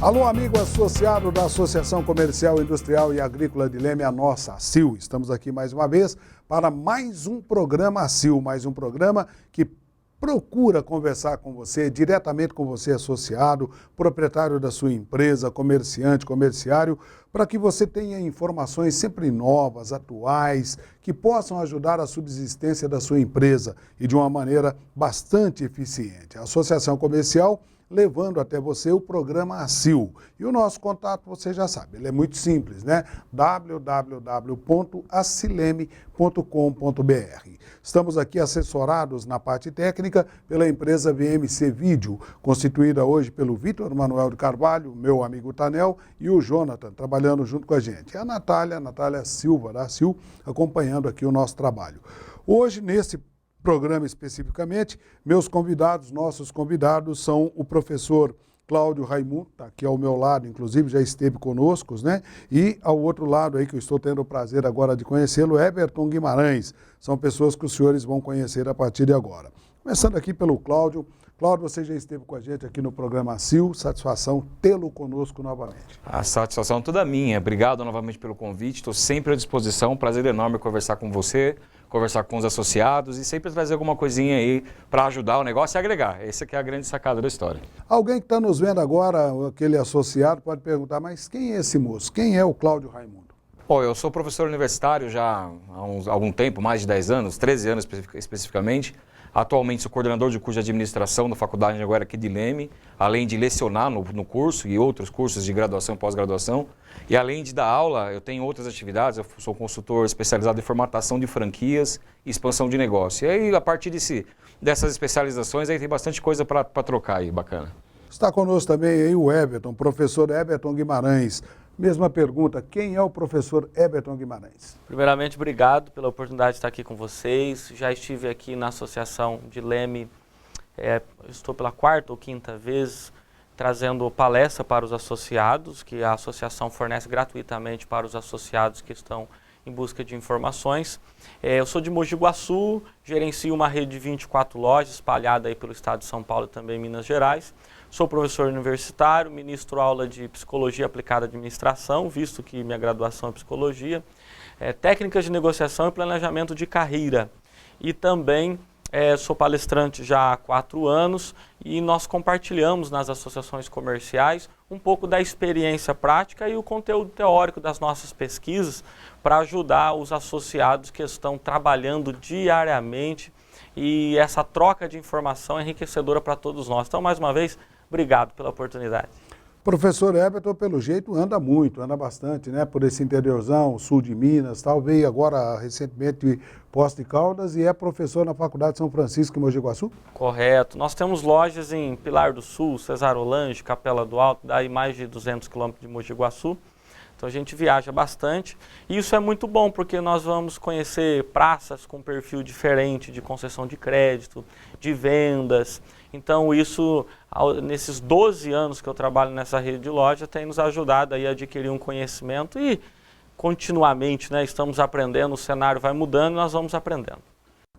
Alô, amigo associado da Associação Comercial, Industrial e Agrícola de Leme, a nossa ACIL. Estamos aqui mais uma vez para mais um programa ACIL, mais um programa que procura conversar com você, diretamente com você associado, proprietário da sua empresa, comerciante, comerciário, para que você tenha informações sempre novas, atuais, que possam ajudar a subsistência da sua empresa e de uma maneira bastante eficiente. A Associação Comercial levando até você o programa ACIL. E o nosso contato, você já sabe, ele é muito simples, né? www.acileme.com.br. Estamos aqui assessorados na parte técnica pela empresa VMC Vídeo, constituída hoje pelo Vitor Manuel de Carvalho, meu amigo Tanel, e o Jonathan, trabalhando junto com a gente. E a Natália Silva, da ACIL, acompanhando aqui o nosso trabalho. Hoje, nesse programa especificamente, nossos convidados são o professor Cláudio Raimundo, está aqui ao meu lado, inclusive já esteve conosco, né? E ao outro lado aí, que eu estou tendo o prazer agora de conhecê-lo, Everton Guimarães. São pessoas que os senhores vão conhecer a partir de agora. Começando aqui pelo Cláudio. Cláudio, você já esteve com a gente aqui no programa ACIL, satisfação tê-lo conosco novamente. A satisfação é toda minha. Obrigado novamente pelo convite, estou sempre à disposição, prazer enorme conversar com você, conversar com os associados e sempre trazer alguma coisinha aí para ajudar o negócio e agregar. Essa que é a grande sacada da história. Alguém que está nos vendo agora, aquele associado, pode perguntar, mas quem é esse moço? Quem é o Cláudio Raimundo? Bom, eu sou professor universitário já há algum tempo, mais de 10 anos, 13 anos especificamente. Atualmente sou coordenador de curso de administração da Faculdade de Anhanguera aqui de Leme, além de lecionar no curso e outros cursos de graduação e pós-graduação. E além de dar aula, eu tenho outras atividades, eu sou consultor especializado em formatação de franquias e expansão de negócio. E aí, a partir dessas especializações, aí tem bastante coisa para trocar aí, bacana. Está conosco também aí o Everton, professor Everton Guimarães. Mesma pergunta, quem é o professor Everton Guimarães? Primeiramente, obrigado pela oportunidade de estar aqui com vocês. Já estive aqui na Associação de Leme, estou pela 4ª ou 5ª vez, trazendo palestra para os associados, que a associação fornece gratuitamente para os associados que estão em busca de informações. Eu sou de Mogi Guaçu, gerencio uma rede de 24 lojas espalhada aí pelo estado de São Paulo e também em Minas Gerais. Sou professor universitário, ministro aula de Psicologia Aplicada à Administração, visto que minha graduação é Psicologia, técnicas de negociação e planejamento de carreira. E também sou palestrante já há 4 anos e nós compartilhamos nas associações comerciais um pouco da experiência prática e o conteúdo teórico das nossas pesquisas para ajudar os associados que estão trabalhando diariamente, e essa troca de informação é enriquecedora para todos nós. Então, mais uma vez, obrigado pela oportunidade. Professor Everton, pelo jeito, anda bastante, né? Por esse interiorzão, sul de Minas, tal, veio agora recentemente Poços de Caldas e é professor na Faculdade de São Francisco em Mogi Guaçu? Correto. Nós temos lojas em Pilar do Sul, Cesarolange, Capela do Alto, daí mais de 200 quilômetros de Mogi Guaçu. Então a gente viaja bastante e isso é muito bom porque nós vamos conhecer praças com perfil diferente de concessão de crédito, de vendas. Então isso, nesses 12 anos que eu trabalho nessa rede de loja, tem nos ajudado aí a adquirir um conhecimento e continuamente, né, estamos aprendendo, o cenário vai mudando e nós vamos aprendendo.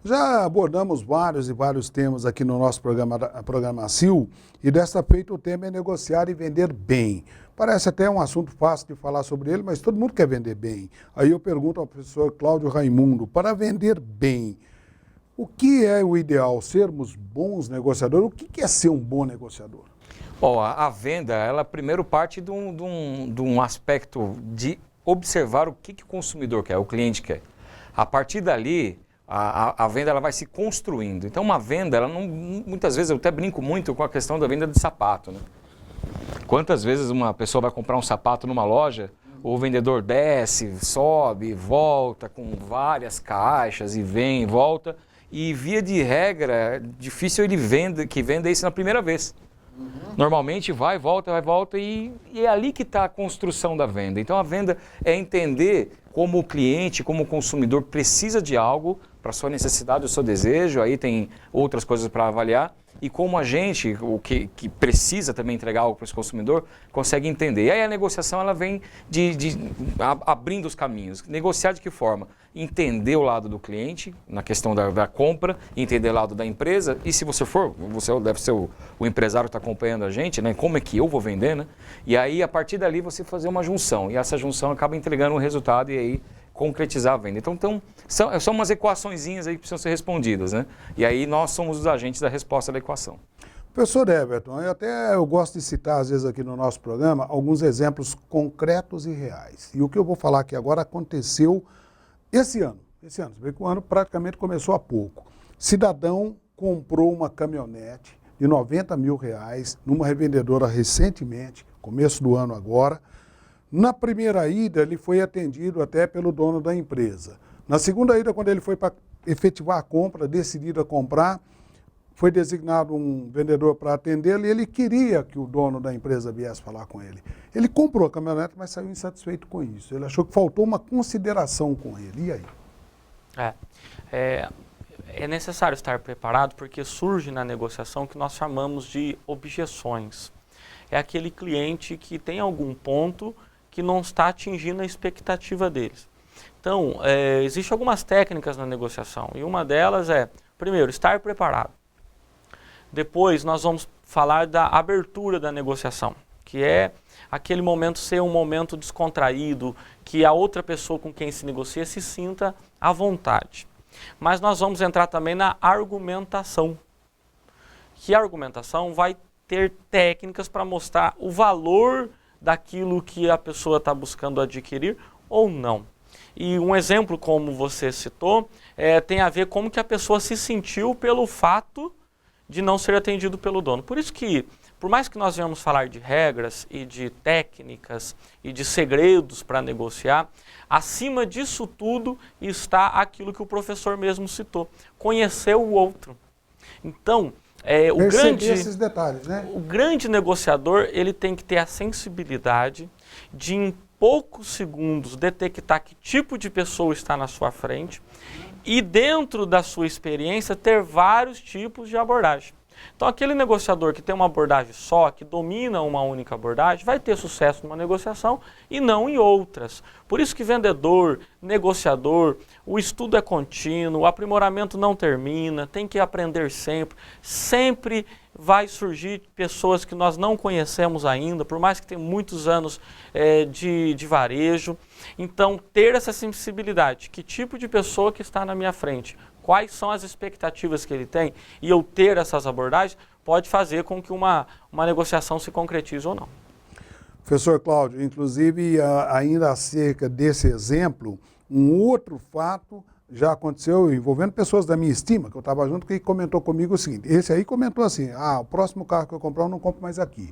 Já abordamos vários temas aqui no nosso programa ACIL e desta feita o tema é negociar e vender bem. Parece até um assunto fácil de falar sobre ele, mas todo mundo quer vender bem. Aí eu pergunto ao professor Cláudio Raimundo, para vender bem, o que é o ideal? Sermos bons negociadores? O que é ser um bom negociador? Bom, a venda, ela primeiro parte de um aspecto de observar o que o consumidor quer, o cliente quer. A partir dali, a venda ela vai se construindo. Então, uma venda, ela não, muitas vezes eu até brinco muito com a questão da venda de sapato, né? Quantas vezes uma pessoa vai comprar um sapato numa loja, o vendedor desce, sobe, volta com várias caixas e vem e volta, e via de regra, é difícil ele venda isso na primeira vez. Normalmente vai, volta e é ali que está a construção da venda. Então a venda é entender como o cliente, como o consumidor precisa de algo para sua necessidade, o seu desejo, aí tem outras coisas para avaliar, e como a gente, o que precisa também entregar algo para esse consumidor, consegue entender. E aí a negociação ela vem abrindo os caminhos. Negociar de que forma? Entender o lado do cliente, na questão da compra, entender o lado da empresa, e se você deve ser o empresário que está acompanhando a gente, né? Como é que eu vou vender, né? E aí, a partir dali, você fazer uma junção, e essa junção acaba entregando um resultado e aí concretizar a venda. Então são umas equaçõezinhas aí que precisam ser respondidas, né? E aí nós somos os agentes da resposta da equação. Professor Everton, eu gosto de citar, às vezes, aqui no nosso programa, alguns exemplos concretos e reais. E o que eu vou falar aqui agora aconteceu esse ano. Você vê que o ano praticamente começou há pouco. Cidadão comprou uma caminhonete de R$90 mil numa revendedora recentemente, começo do ano agora. Na primeira ida, ele foi atendido até pelo dono da empresa. Na segunda ida, quando ele foi para efetivar a compra, decidido a comprar, foi designado um vendedor para atendê-lo e ele queria que o dono da empresa viesse falar com ele. Ele comprou a caminhonete, mas saiu insatisfeito com isso. Ele achou que faltou uma consideração com ele. E aí? É necessário estar preparado porque surge na negociação o que nós chamamos de objeções. É aquele cliente que tem algum ponto que não está atingindo a expectativa deles. Então, existem algumas técnicas na negociação e uma delas é, primeiro, estar preparado. Depois, nós vamos falar da abertura da negociação, que é aquele momento ser um momento descontraído, que a outra pessoa com quem se negocia se sinta à vontade. Mas nós vamos entrar também na argumentação, que a argumentação vai ter técnicas para mostrar o valor daquilo que a pessoa está buscando adquirir ou não. E um exemplo, como você citou, tem a ver com como que a pessoa se sentiu pelo fato de não ser atendido pelo dono. Por isso que, por mais que nós venhamos falar de regras e de técnicas e de segredos para negociar, acima disso tudo está aquilo que o professor mesmo citou, conhecer o outro. Então, esses detalhes, né? O grande negociador, ele tem que ter a sensibilidade de, em poucos segundos, detectar que tipo de pessoa está na sua frente e, dentro da sua experiência, ter vários tipos de abordagem. Então, aquele negociador que tem uma abordagem só, que domina uma única abordagem, vai ter sucesso numa negociação e não em outras. Por isso que vendedor, negociador, o estudo é contínuo, o aprimoramento não termina, tem que aprender sempre. Sempre vai surgir pessoas que nós não conhecemos ainda, por mais que tenham muitos anos de varejo. Então, ter essa sensibilidade, que tipo de pessoa que está na minha frente, quais são as expectativas que ele tem, e eu ter essas abordagens, pode fazer com que uma negociação se concretize ou não. Professor Cláudio, inclusive, ainda acerca desse exemplo, um outro fato já aconteceu envolvendo pessoas da minha estima, que eu estava junto, que comentou comigo o seguinte, esse aí comentou assim, o próximo carro que eu comprar eu não compro mais aqui.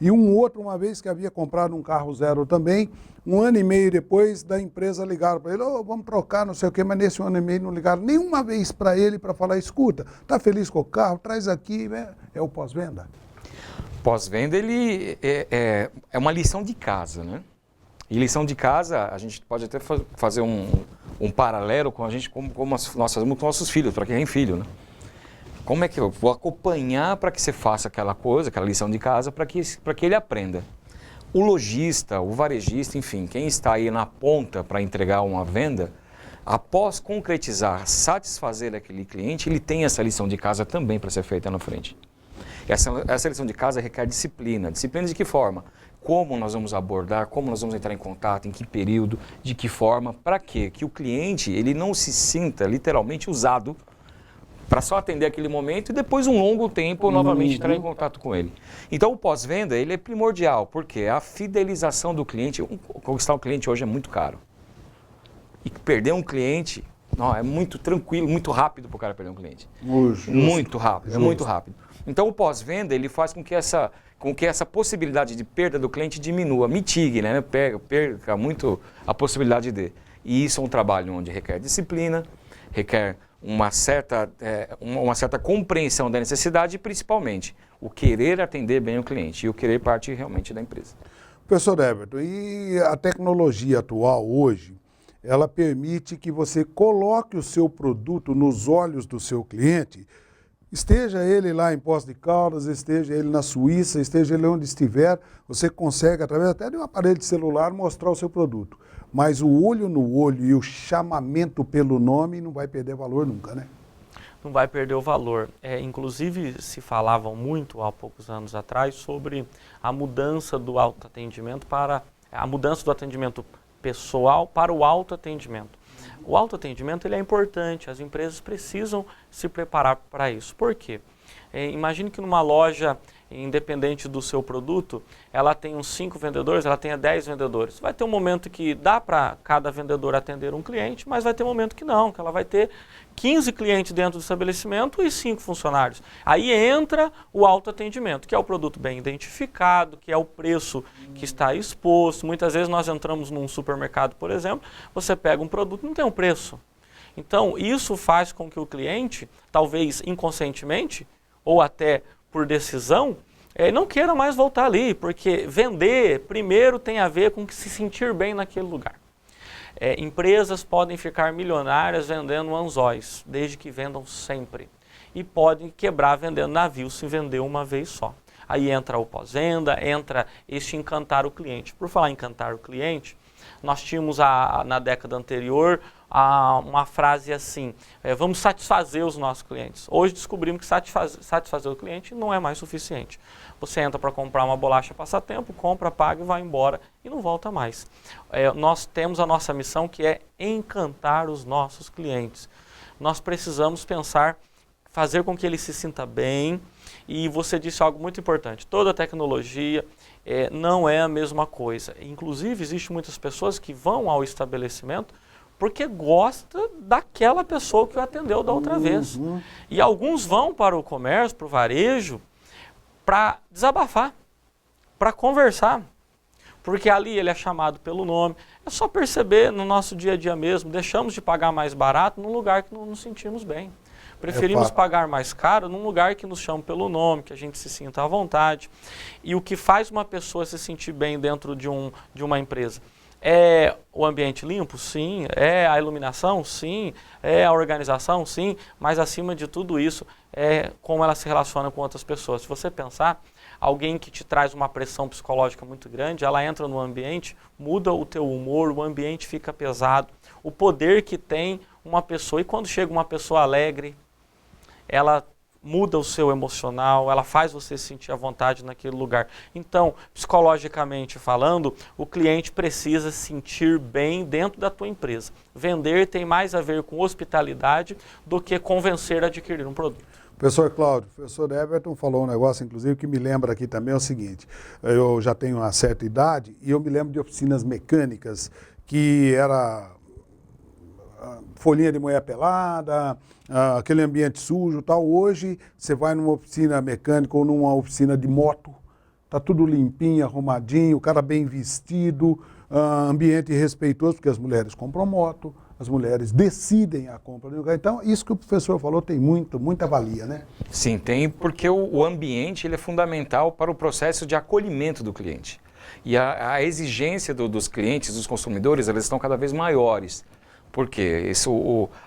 E um outro, uma vez que havia comprado um carro zero também, 1 ano e meio depois da empresa ligaram para ele, vamos trocar, não sei o quê, mas nesse 1 ano e meio não ligaram nenhuma vez para ele para falar, escuta, está feliz com o carro? Traz aqui, é o pós-venda. Pós-venda, ele é uma lição de casa, né? E lição de casa, a gente pode até fazer um paralelo com a gente, como nós fazemos com nossos filhos, para quem tem filho, né? Como é que eu vou acompanhar para que você faça aquela coisa, aquela lição de casa, para que ele aprenda? O lojista, o varejista, enfim, quem está aí na ponta para entregar uma venda, após concretizar, satisfazer aquele cliente, ele tem essa lição de casa também para ser feita na frente. Essa lição de casa requer disciplina. Disciplina de que forma? Como nós vamos abordar, como nós vamos entrar em contato, em que período, de que forma, para quê? Que o cliente ele não se sinta literalmente usado para só atender aquele momento e depois um longo tempo novamente entrar em contato com ele. Então o pós-venda ele é primordial, porque a fidelização do cliente, conquistar um cliente hoje é muito caro. E perder um cliente é muito tranquilo, muito rápido para o cara perder um cliente. Muito rápido, é muito rápido. Então o pós-venda ele faz com que essa possibilidade de perda do cliente diminua, mitigue, né? Perca muito a possibilidade de. E isso é um trabalho onde requer disciplina, requer uma certa compreensão da necessidade e, principalmente, o querer atender bem o cliente e o querer partir realmente da empresa. Professor Everton, e a tecnologia atual hoje, ela permite que você coloque o seu produto nos olhos do seu cliente esteja ele lá em Poços de Caldas, esteja ele na Suíça, esteja ele onde estiver, você consegue, através até de um aparelho de celular, mostrar o seu produto. Mas o olho no olho e o chamamento pelo nome não vai perder valor nunca, né? Não vai perder o valor. Inclusive, se falavam muito há poucos anos atrás sobre a mudança do autoatendimento para a mudança do atendimento pessoal para o autoatendimento. O autoatendimento ele é importante, as empresas precisam se preparar para isso. Por quê? Imagine que numa loja, independente do seu produto, ela tem uns 5 vendedores, ela tenha 10 vendedores. Vai ter um momento que dá para cada vendedor atender um cliente, mas vai ter um momento que não, que ela vai ter 15 clientes dentro do estabelecimento e 5 funcionários. Aí entra o autoatendimento, que é o produto bem identificado, que é o preço que está exposto. Muitas vezes nós entramos num supermercado, por exemplo, você pega um produto e não tem um preço. Então, isso faz com que o cliente, talvez inconscientemente, ou até por decisão, não queira mais voltar ali, porque vender primeiro tem a ver com se sentir bem naquele lugar. Empresas podem ficar milionárias vendendo anzóis, desde que vendam sempre. E podem quebrar vendendo navios se vender uma vez só. Aí entra o pós-venda, entra este encantar o cliente. Por falar em encantar o cliente, nós tínhamos na década anterior uma frase assim, vamos satisfazer os nossos clientes. Hoje descobrimos que satisfazer o cliente não é mais suficiente. Você entra para comprar uma bolacha passatempo, compra, paga e vai embora e não volta mais. Nós temos a nossa missão que é encantar os nossos clientes. Nós precisamos pensar, fazer com que ele se sinta bem. E você disse algo muito importante, toda tecnologia não é a mesma coisa. Inclusive, existem muitas pessoas que vão ao estabelecimento porque gosta daquela pessoa que o atendeu da outra vez. E alguns vão para o comércio, para o varejo, para desabafar, para conversar. Porque ali ele é chamado pelo nome. É só perceber no nosso dia a dia mesmo, deixamos de pagar mais barato num lugar que não nos sentimos bem. Preferimos pagar mais caro num lugar que nos chama pelo nome, que a gente se sinta à vontade. E o que faz uma pessoa se sentir bem dentro de uma empresa? É o ambiente limpo? Sim. É a iluminação? Sim. É a organização? Sim. Mas acima de tudo isso, é como ela se relaciona com outras pessoas. Se você pensar, alguém que te traz uma pressão psicológica muito grande, ela entra no ambiente, muda o teu humor, o ambiente fica pesado. O poder que tem uma pessoa, e quando chega uma pessoa alegre, ela muda o seu emocional, ela faz você se sentir à vontade naquele lugar. Então, psicologicamente falando, o cliente precisa se sentir bem dentro da tua empresa. Vender tem mais a ver com hospitalidade do que convencer a adquirir um produto. Professor Cláudio, o professor Everton falou um negócio, inclusive, que me lembra aqui também é o seguinte, eu já tenho uma certa idade e eu me lembro de oficinas mecânicas que era folhinha de mulher pelada, aquele ambiente sujo e tal. Hoje, você vai numa oficina mecânica ou numa oficina de moto, tá tudo limpinho, arrumadinho, o cara bem vestido, ambiente respeitoso, porque as mulheres compram moto, as mulheres decidem a compra do lugar. Então, isso que o professor falou tem muita valia, né? Sim, tem, porque o ambiente ele é fundamental para o processo de acolhimento do cliente. E a exigência dos clientes, dos consumidores, elas estão cada vez maiores. Por quê?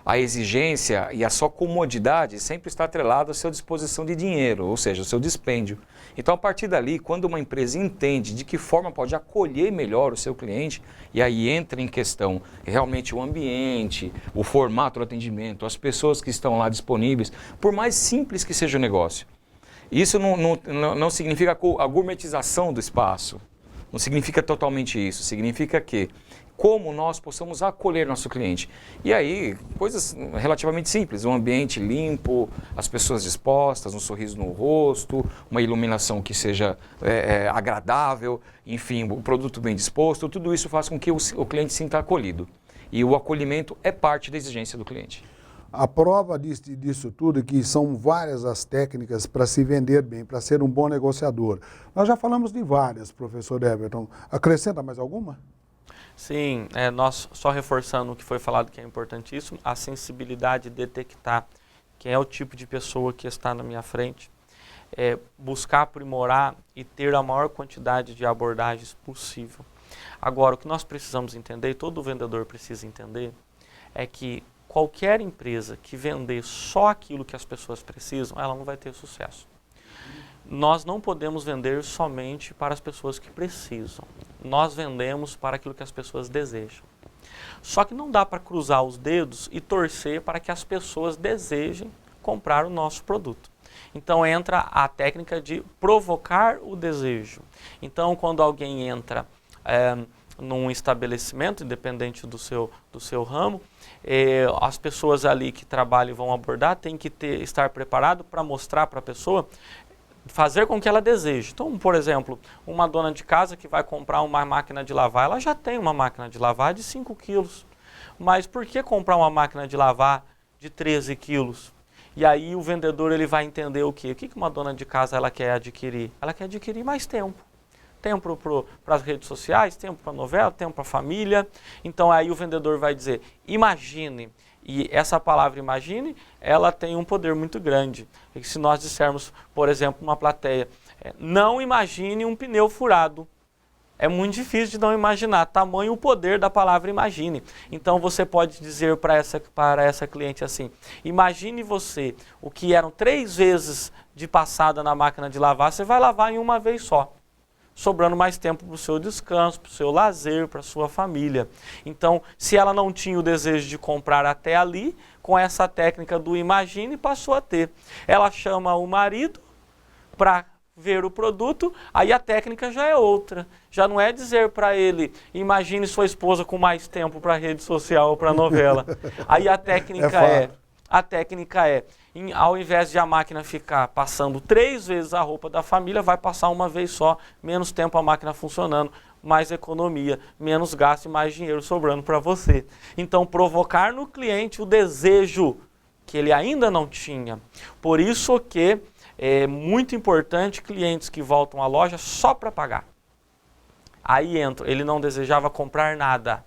A exigência e a sua comodidade sempre está atrelada à sua disposição de dinheiro, ou seja, ao seu dispêndio. Então, a partir dali, quando uma empresa entende de que forma pode acolher melhor o seu cliente, e aí entra em questão realmente o ambiente, o formato do atendimento, as pessoas que estão lá disponíveis, por mais simples que seja o negócio. Isso não significa a gourmetização do espaço, não significa totalmente isso, significa que como nós possamos acolher nosso cliente. E aí, coisas relativamente simples, um ambiente limpo, as pessoas dispostas, um sorriso no rosto, uma iluminação que seja agradável, enfim, o produto bem disposto, tudo isso faz com que o cliente se sinta acolhido. E o acolhimento é parte da exigência do cliente. A prova disso tudo é que são várias as técnicas para se vender bem, para ser um bom negociador. Nós já falamos de várias, professor Everton. Acrescenta mais alguma? Sim, nós só reforçando o que foi falado que é importantíssimo, a sensibilidade de detectar quem é o tipo de pessoa que está na minha frente, buscar aprimorar e ter a maior quantidade de abordagens possível. Agora, o que nós precisamos entender, e todo vendedor precisa entender, é que qualquer empresa que vender só aquilo que as pessoas precisam, ela não vai ter sucesso. Nós não podemos vender somente para as pessoas que precisam. Nós vendemos para aquilo que as pessoas desejam. Só que não dá para cruzar os dedos e torcer para que as pessoas desejem comprar o nosso produto. Então entra a técnica de provocar o desejo. Então quando alguém entra num estabelecimento, independente do seu ramo, as pessoas ali que trabalham e vão abordar têm que estar preparado para mostrar para a pessoa, fazer com que ela deseje. Então, por exemplo, uma dona de casa que vai comprar uma máquina de lavar, ela já tem uma máquina de lavar de 5 quilos. Mas por que comprar uma máquina de lavar de 13 quilos? E aí o vendedor ele vai entender o quê? O que uma dona de casa ela quer adquirir? Ela quer adquirir mais tempo. Tempo para as redes sociais, tempo para a novela, tempo para a família. Então aí o vendedor vai dizer, imagine. E essa palavra imagine, ela tem um poder muito grande. E se nós dissermos, por exemplo, uma plateia, não imagine um pneu furado. É muito difícil de não imaginar, tamanho o poder da palavra imagine. Então você pode dizer para essa cliente assim, imagine você, o que eram 3 vezes de passada na máquina de lavar, você vai lavar em uma vez só, sobrando mais tempo para o seu descanso, para o seu lazer, para a sua família. Então, se ela não tinha o desejo de comprar até ali, com essa técnica do imagine, passou a ter. Ela chama o marido para ver o produto, aí a técnica já é outra. Já não é dizer para ele, imagine sua esposa com mais tempo para a rede social ou para a novela. Aí a técnica é, ao invés de a máquina ficar passando 3 vezes a roupa da família, vai passar uma vez só, menos tempo a máquina funcionando, mais economia, menos gasto e mais dinheiro sobrando para você. Então, provocar no cliente o desejo que ele ainda não tinha. Por isso que é muito importante clientes que voltam à loja só para pagar. Aí entra, ele não desejava comprar nada.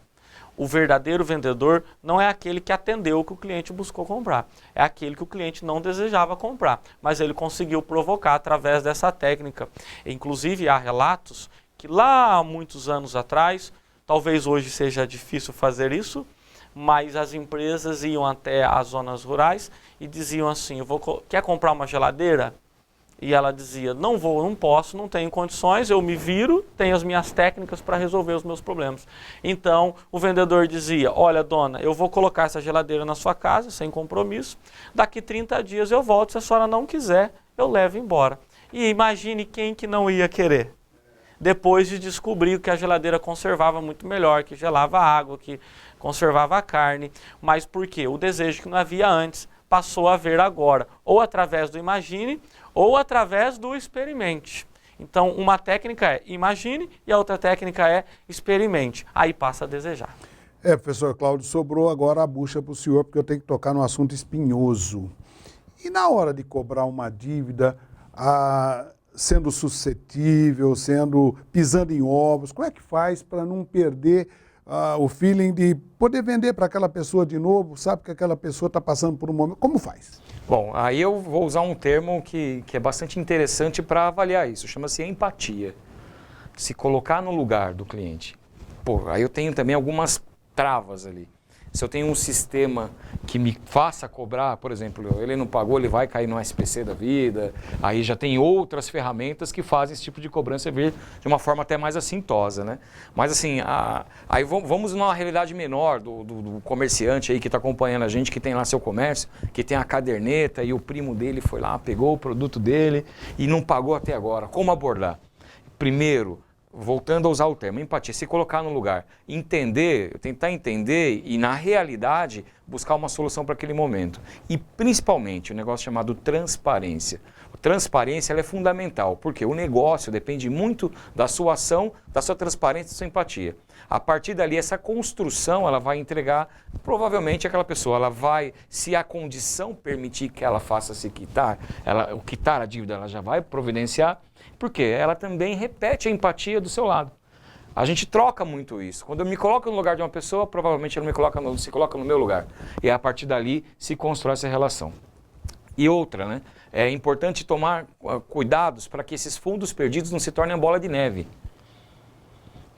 O verdadeiro vendedor não é aquele que atendeu o que o cliente buscou comprar. É aquele que o cliente não desejava comprar. Mas ele conseguiu provocar através dessa técnica. Inclusive há relatos que lá há muitos anos atrás, talvez hoje seja difícil fazer isso, mas as empresas iam até as zonas rurais e diziam assim, quer comprar uma geladeira? E ela dizia, não vou, não posso, não tenho condições, eu me viro, tenho as minhas técnicas para resolver os meus problemas. Então, o vendedor dizia, olha dona, eu vou colocar essa geladeira na sua casa, sem compromisso, daqui 30 dias eu volto, se a senhora não quiser, eu levo embora. E imagine quem que não ia querer. Depois de descobrir que a geladeira conservava muito melhor, que gelava a água, que conservava a carne. Mas por quê? O desejo que não havia antes passou a haver agora, ou através do imagine, ou através do experimente. Então, uma técnica é imagine e a outra técnica é experimente. Aí passa a desejar. Professor Cláudio, sobrou agora a bucha para o senhor, porque eu tenho que tocar num assunto espinhoso. E na hora de cobrar uma dívida, sendo suscetível, pisando em ovos, como é que faz para não perder o feeling de poder vender para aquela pessoa de novo, sabe que aquela pessoa está passando por um momento, como faz? Bom, aí eu vou usar um termo que é bastante interessante para avaliar isso, chama-se empatia. Se colocar no lugar do cliente. Pô, aí eu tenho também algumas travas ali. Se eu tenho um sistema que me faça cobrar, por exemplo, ele não pagou, ele vai cair no SPC da vida, aí já tem outras ferramentas que fazem esse tipo de cobrança vir de uma forma até mais assintosa, né? Mas assim, aí vamos numa realidade menor do comerciante aí que está acompanhando a gente, que tem lá seu comércio, que tem a caderneta e o primo dele foi lá, pegou o produto dele e não pagou até agora. Como abordar? Primeiro, voltando a usar o termo, empatia, se colocar no lugar, tentar entender e na realidade buscar uma solução para aquele momento. E principalmente o negócio chamado transparência. Transparência ela é fundamental, porque o negócio depende muito da sua ação, da sua transparência e da sua empatia. A partir dali, essa construção ela vai entregar, provavelmente aquela pessoa, ela vai, se a condição permitir que ela faça se quitar, quitar a dívida, ela já vai providenciar, porque ela também repete a empatia do seu lado. A gente troca muito isso. Quando eu me coloco no lugar de uma pessoa, provavelmente ela se coloca no meu lugar. E a partir dali se constrói essa relação. E outra, né? É importante tomar cuidados para que esses fundos perdidos não se tornem bola de neve.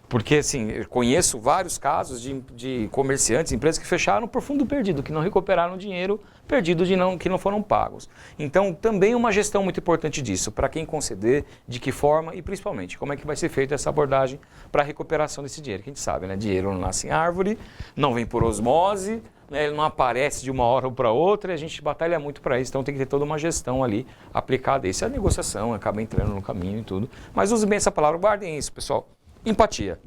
Porque, assim, eu conheço vários casos de comerciantes, empresas que fecharam por fundo perdido, que não recuperaram dinheiro perdido que não foram pagos. Então, também uma gestão muito importante disso, para quem conceder, de que forma e, principalmente, como é que vai ser feita essa abordagem para a recuperação desse dinheiro. Que a gente sabe, né? Dinheiro não nasce em árvore, não vem por osmose, né? Ele não aparece de uma hora para outra e a gente batalha muito para isso. Então, tem que ter toda uma gestão ali aplicada. Isso é a negociação, acaba entrando no caminho e tudo. Mas use bem essa palavra, guardem isso, pessoal. Empatia.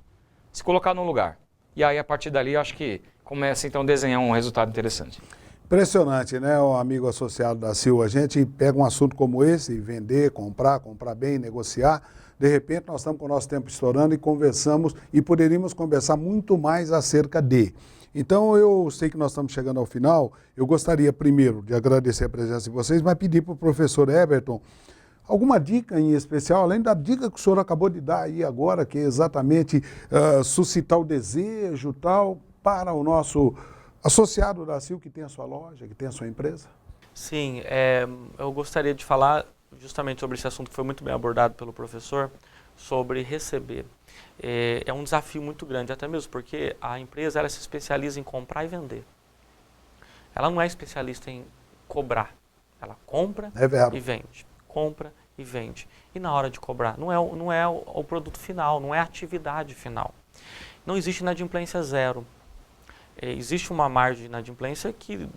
Se colocar num lugar. E aí, a partir dali, eu acho que começa, então, a desenhar um resultado interessante. Impressionante, né, o amigo associado da Sil? A gente pega um assunto como esse, vender, comprar bem, negociar. De repente, nós estamos com o nosso tempo estourando e conversamos, e poderíamos conversar muito mais acerca de. Então, eu sei que nós estamos chegando ao final. Eu gostaria, primeiro, de agradecer a presença de vocês, mas pedir para o professor Everton alguma dica em especial, além da dica que o senhor acabou de dar aí agora, que é exatamente suscitar o desejo tal, para o nosso associado da Sil, que tem a sua loja, que tem a sua empresa? Sim, eu gostaria de falar justamente sobre esse assunto que foi muito bem abordado pelo professor, sobre receber. É um desafio muito grande, até mesmo porque a empresa ela se especializa em comprar e vender. Ela não é especialista em cobrar, ela compra e vende. Compra e vende. E na hora de cobrar, não é o produto final, não é a atividade final. Não existe inadimplência zero. Existe uma margem de inadimplência que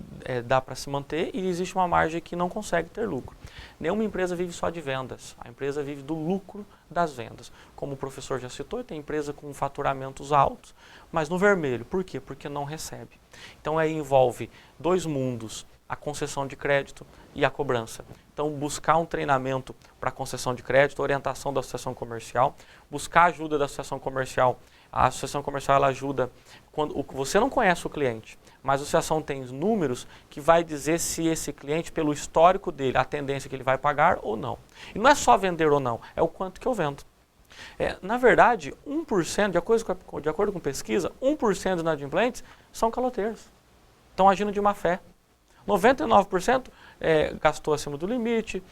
dá para se manter e existe uma margem que não consegue ter lucro. Nenhuma empresa vive só de vendas, a empresa vive do lucro das vendas. Como o professor já citou, tem empresa com faturamentos altos, mas no vermelho. Por quê? Porque não recebe. Então aí envolve dois mundos, a concessão de crédito e a cobrança. Então, buscar um treinamento para concessão de crédito, orientação da associação comercial, buscar ajuda da associação comercial. A associação comercial ela ajuda quando você não conhece o cliente, mas a associação tem números que vai dizer se esse cliente, pelo histórico dele, a tendência que ele vai pagar ou não. E não é só vender ou não, é o quanto que eu vendo. Na verdade, 1%, de acordo com pesquisa, 1% dos inadimplentes são caloteiros. Estão agindo de má fé. 99% gastou acima do limite,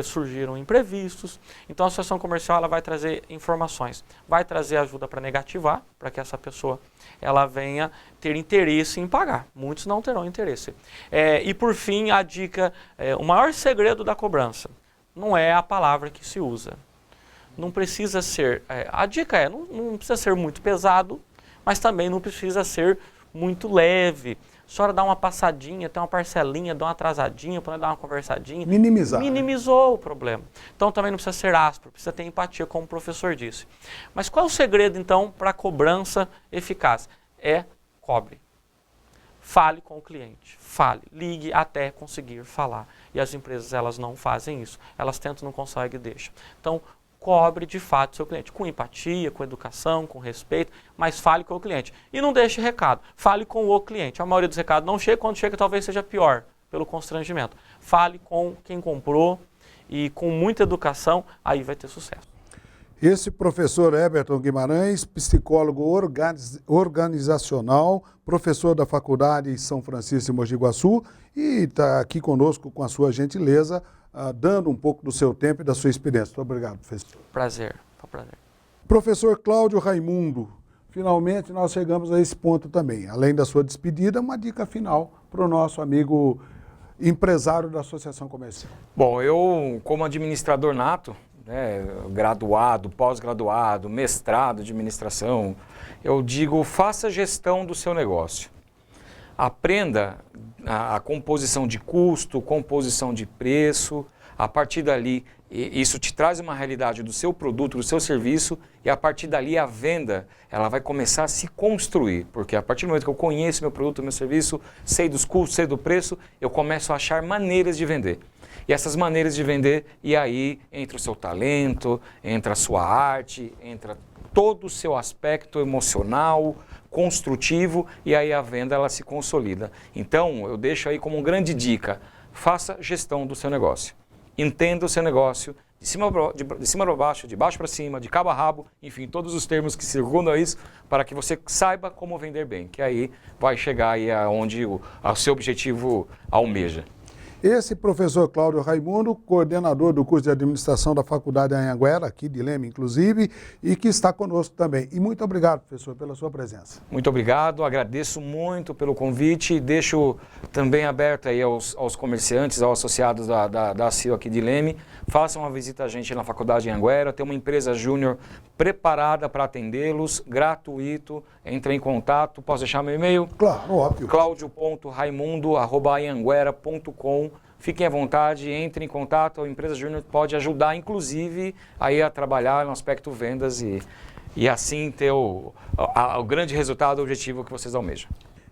surgiram imprevistos. Então a associação comercial ela vai trazer informações, vai trazer ajuda para negativar, para que essa pessoa ela venha ter interesse em pagar. Muitos não terão interesse. E por fim, a dica, o maior segredo da cobrança não é a palavra que se usa. Não precisa ser, a dica não precisa ser muito pesado, mas também não precisa ser muito leve. A senhora dá uma passadinha, tem uma parcelinha, dá uma atrasadinha, para dar uma conversadinha. Minimizar. Minimizou o problema. Então também não precisa ser áspero, precisa ter empatia, como o professor disse. Mas qual é o segredo então para a cobrança eficaz? Cobre. Fale com o cliente, fale, ligue até conseguir falar. E as empresas elas não fazem isso, elas tentam, não conseguem, deixam. Então, cobre de fato seu cliente, com empatia, com educação, com respeito, mas fale com o cliente. E não deixe recado, fale com o cliente. A maioria dos recados não chega, quando chega talvez seja pior, pelo constrangimento. Fale com quem comprou e com muita educação, aí vai ter sucesso. Esse professor Everton Guimarães, psicólogo organizacional, professor da Faculdade São Francisco de Mogi Guaçu, e está aqui conosco com a sua gentileza, dando um pouco do seu tempo e da sua experiência. Muito obrigado, professor. Prazer, foi um prazer. Professor Cláudio Raimundo, finalmente nós chegamos a esse ponto também. Além da sua despedida, uma dica final para o nosso amigo empresário da Associação Comercial. Bom, eu, como administrador nato, graduado, pós-graduado, mestrado de administração, eu digo, faça gestão do seu negócio. Aprenda a composição de custo, composição de preço. A partir dali, isso te traz uma realidade do seu produto, do seu serviço, e a partir dali a venda ela vai começar a se construir. Porque a partir do momento que eu conheço meu produto, meu serviço, sei dos custos, sei do preço, eu começo a achar maneiras de vender. E essas maneiras de vender, e aí entra o seu talento, entra a sua arte, entra todo o seu aspecto emocional, construtivo, e aí a venda ela se consolida. Então, eu deixo aí como uma grande dica, faça gestão do seu negócio. Entenda o seu negócio, de cima para baixo, de baixo para cima, de cabo a rabo, enfim, todos os termos que circundam isso, para que você saiba como vender bem, que aí vai chegar aí aonde o seu objetivo almeja. Esse professor Cláudio Raimundo, coordenador do curso de administração da Faculdade Anhanguera, aqui de Leme, inclusive, e que está conosco também. E muito obrigado, professor, pela sua presença. Muito obrigado, agradeço muito pelo convite e deixo também aberto aí aos comerciantes, aos associados da CIO aqui de Leme. Façam uma visita a gente na Faculdade Anhanguera, tem uma empresa júnior preparada para atendê-los, gratuito. Entre em contato, posso deixar meu e-mail? Claro, óbvio. claudio.raimundo@anhanguera.com. Fiquem à vontade, entrem em contato, a empresa júnior pode ajudar, inclusive, aí a trabalhar no aspecto vendas e assim ter o grande resultado, o objetivo que vocês almejam.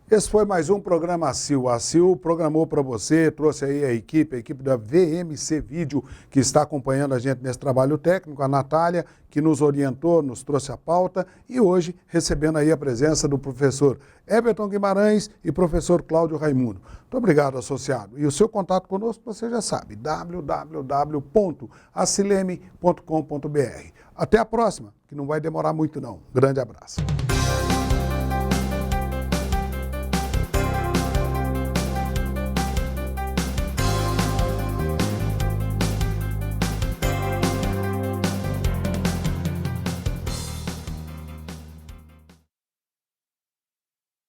Esse foi mais um programa ACIL. A ACIL programou para você, trouxe aí a equipe da VMC Vídeo, que está acompanhando a gente nesse trabalho técnico, a Natália, que nos orientou, nos trouxe a pauta, e hoje recebendo aí a presença do professor Everton Guimarães e professor Cláudio Raimundo. Muito obrigado, associado. E o seu contato conosco, você já sabe, www.acileme.com.br. Até a próxima, que não vai demorar muito não. Grande abraço.